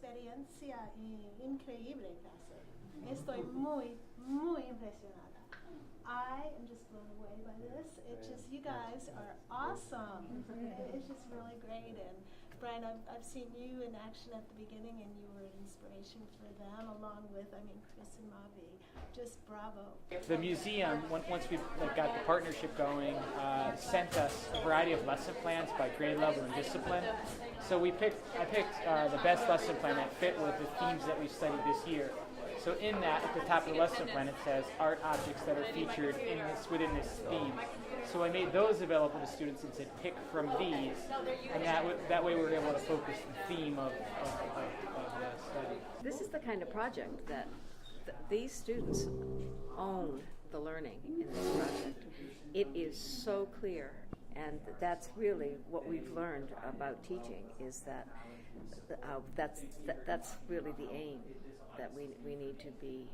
experiencia increíble clase. Estoy muy, muy impresionada. I am just blown away by this. It just, you guys are awesome. It's just really great. And Brian, I've seen you in action at the beginning, and you were an inspiration for them, along with, Chris and Mavi. Just bravo. The museum, once we got the partnership going, sent us a variety of lesson plans by grade level and discipline. So I picked the best lesson plan that fit with the themes that we studied this year. So in that, at the top of the lesson plan, it says art objects that are featured within this theme. So I made those available to students and said pick from these, and that way we were able to focus the theme of the study. This is the kind of project that these students own the learning in this project. It is so clear, and that's really what we've learned about teaching, is that that's really the aim that we need to be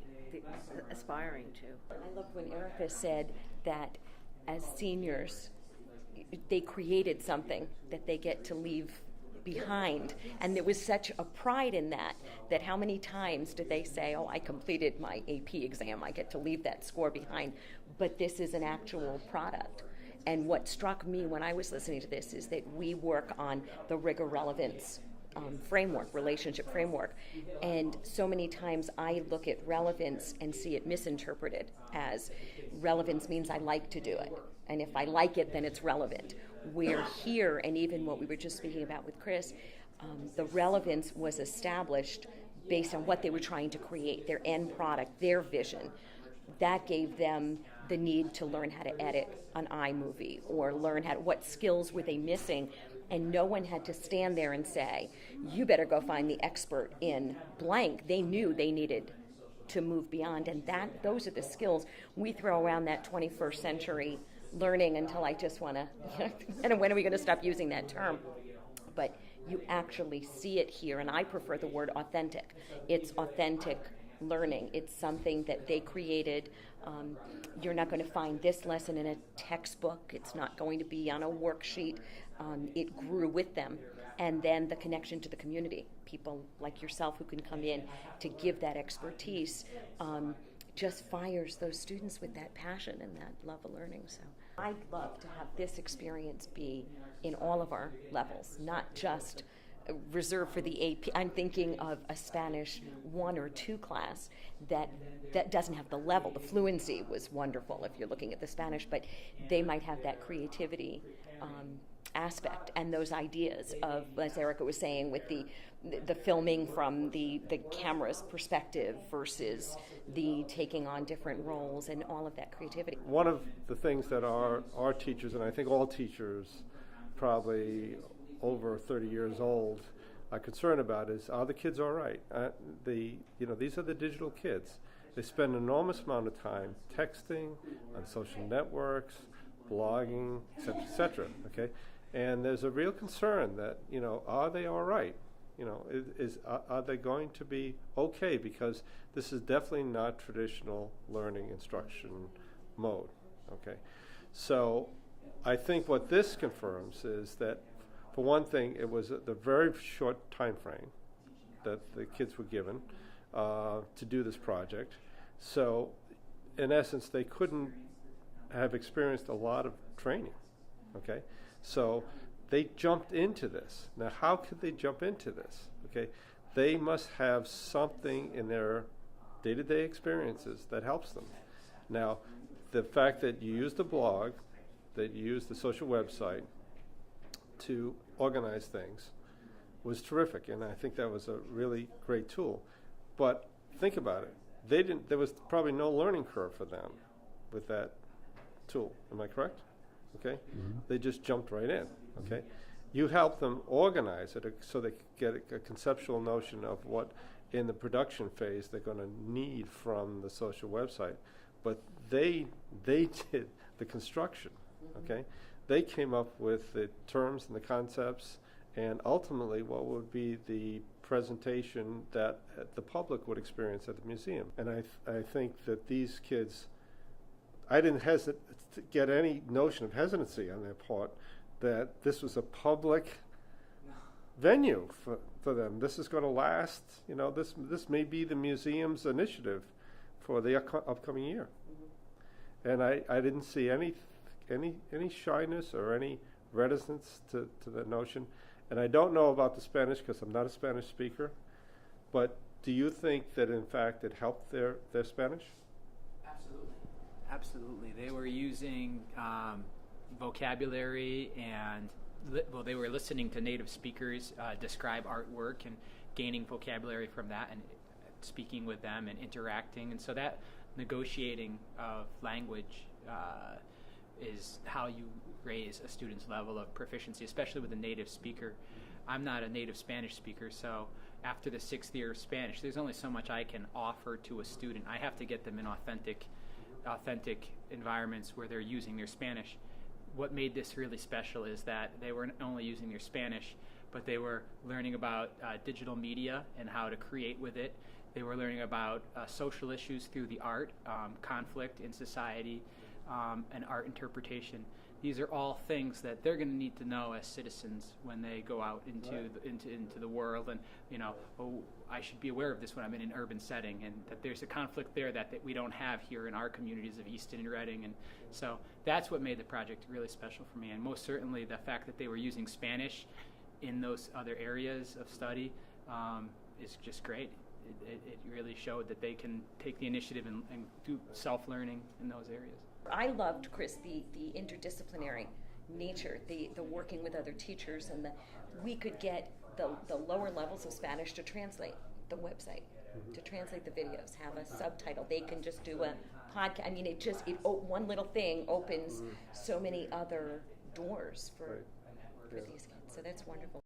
aspiring to. I loved when Erica said that as seniors, they created something that they get to leave behind. And there was such a pride in that how many times did they say, oh, I completed my AP exam, I get to leave that score behind. But this is an actual product. And what struck me when I was listening to this is that we work on the rigor relevance framework, relationship framework. And so many times I look at relevance and see it misinterpreted as relevance means I like to do it. And if I like it, then it's relevant. We're here, and even what we were just speaking about with Chris, the relevance was established based on what they were trying to create, their end product, their vision. That gave them the need to learn how to edit an iMovie or learn what skills were they missing. And no one had to stand there and say, you better go find the expert in blank. They knew they needed to move beyond. And those are the skills we throw around that 21st century learning until I just want to, and when are we going to stop using that term? But you actually see it here, and I prefer the word authentic. It's authentic learning. It's something that they created. You're not going to find this lesson in a textbook. It's not going to be on a worksheet. It grew with them. And then the connection to the community, people like yourself who can come in to give that expertise, just fires those students with that passion and that love of learning. So I'd love to have this experience be in all of our levels, not just reserved for the AP. I'm thinking of a Spanish 1 or 2 class that doesn't have the level. The fluency was wonderful if you're looking at the Spanish, but they might have that creativity aspect and those ideas of, as Erica was saying, with the filming from the camera's perspective versus the taking on different roles and all of that creativity. One of the things that our teachers, and I think all teachers probably over 30 years old, are concerned about is, are the kids all right? These are the digital kids. They spend an enormous amount of time texting, on social networks, blogging, et cetera, okay? And there's a real concern that, are they all right? Are they going to be okay? Because this is definitely not traditional learning instruction mode, okay? So I think what this confirms is that, for one thing, it was the very short time frame that the kids were given to do this project. So in essence, they couldn't have experienced a lot of training, okay? So they jumped into this. Now, how could they jump into this? Okay, they must have something in their day-to-day experiences that helps them. Now, the fact that you use the blog, that you use the social website to organize things was terrific, and I think that was a really great tool. But think about it. There was probably no learning curve for them with that tool. Am I correct? Okay? Mm-hmm. They just jumped right in. Okay? You help them organize it so they get a conceptual notion of what, in the production phase, they're going to need from the social website. But they did the construction. Okay? They came up with the terms and the concepts, and ultimately what would be the presentation that the public would experience at the museum. And I think that these kids, I didn't get any notion of hesitancy on their part that this was a public venue for them. This is going to last. You know, this may be the museum's initiative for the upcoming year. And I didn't see any shyness or any reticence to the notion. And I don't know about the Spanish because I'm not a Spanish speaker. But do you think that in fact it helped their Spanish? Absolutely. They were using vocabulary and they were listening to native speakers describe artwork and gaining vocabulary from that and speaking with them and interacting. And so that negotiating of language is how you raise a student's level of proficiency, especially with a native speaker. I'm not a native Spanish speaker, so after the 6th year of Spanish, there's only so much I can offer to a student. I have to get them in authentic environments where they're using their Spanish. What made this really special is that they weren't only using their Spanish, but they were learning about digital media and how to create with it. They were learning about social issues through the art, conflict in society, and art interpretation. These are all things that they're going to need to know as citizens when they go out into the world. And I should be aware of this when I'm in an urban setting, and that there's a conflict there that we don't have here in our communities of Easton and Reading. And so that's what made the project really special for me. And most certainly the fact that they were using Spanish in those other areas of study is just great. It really showed that they can take the initiative and do self-learning in those areas. I loved, Chris, the interdisciplinary nature, the working with other teachers, and we could get the lower levels of Spanish to translate the website, to translate the videos, have a subtitle. They can just do a podcast. I mean, one little thing opens so many other doors for these kids. So that's wonderful.